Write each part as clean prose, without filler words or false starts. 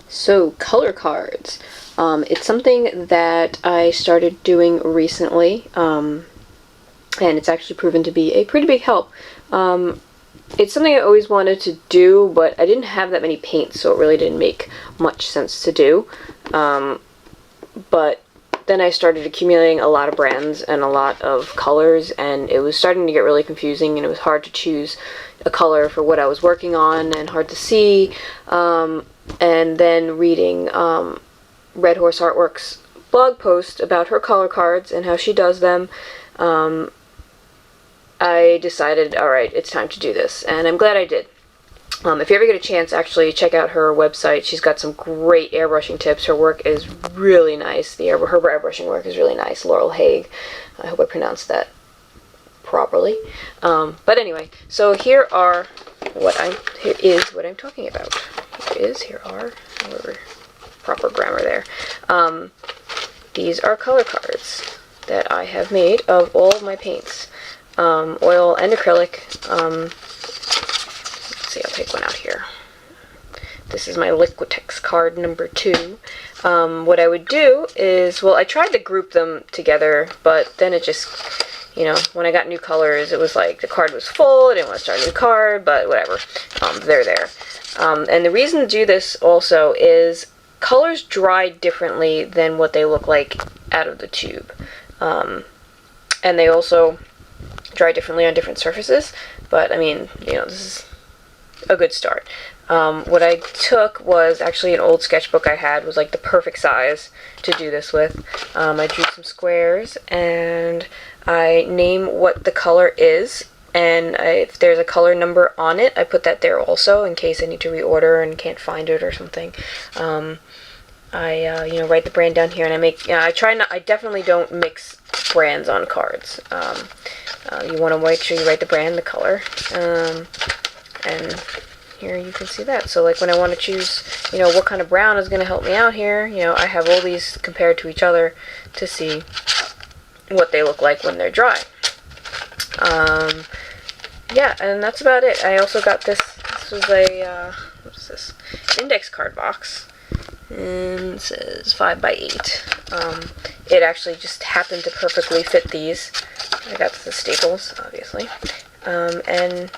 So, color cards. It's something that I started doing recently, and it's actually proven to be a pretty big help. It's something I always wanted to do, but I didn't have that many paints, so it really didn't make much sense to do. But then I started accumulating a lot of brands and a lot of colors, and it was starting to get really confusing, and it was hard to choose a color for what I was working on and hard to see. And then reading Red Horse Artworks blog post about her color cards and how she does them, I decided, alright, it's time to do this, and I'm glad I did. If you ever get a chance, actually check out her website. She's got some great airbrushing tips. Her work is really nice. Her airbrushing work is really nice. Laurel Haig. I hope I pronounced that properly. But anyway, so here is what I'm talking about. Here are proper grammar there. These are color cards that I have made of all of my paints, oil and acrylic. I'll take one out here. This is my Liquitex card number 2. What I would do is, well, I tried to group them together, but then it just, when I got new colors, it was like the card was full. I didn't want to start a new card, but whatever. They're there. And the reason to do this also is colors dry differently than what they look like out of the tube. And they also dry differently on different surfaces, but I mean, this is a good start. What I took was actually an old sketchbook I had, was like the perfect size to do this with. I drew some squares and I name what the color is, and if there's a color number on it, I put that there also in case I need to reorder and can't find it or something. I write the brand down here, and I definitely don't mix brands on cards. You want to make sure you write the brand, the color, and here you can see that. So like when I want to choose, what kind of brown is going to help me out here, I have all these compared to each other to see what they look like when they're dry. Yeah, and that's about it. I also got this. This was a, what is this? Index card box. And it says 5 by 8. It actually just happened to perfectly fit these. I got the staples, obviously. And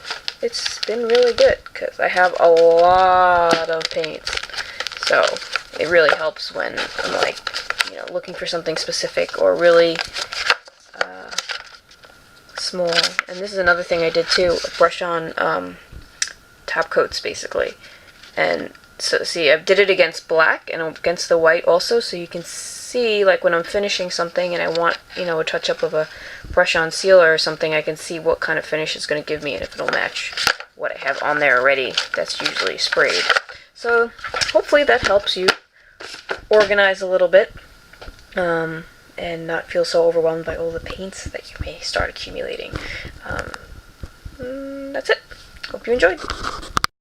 it's been really good because I have a lot of paints. So it really helps when I'm like, looking for something specific or really small. And this is another thing I did too, brush on top coats basically. And so see, I did it against black and against the white also, so you can see like when I'm finishing something and I want, a touch up of a brush on sealer or something, I can see what kind of finish it's going to give me and if it'll match what I have on there already that's usually sprayed. So hopefully that helps you organize a little bit and not feel so overwhelmed by all the paints that you may start accumulating. That's it. Hope you enjoyed.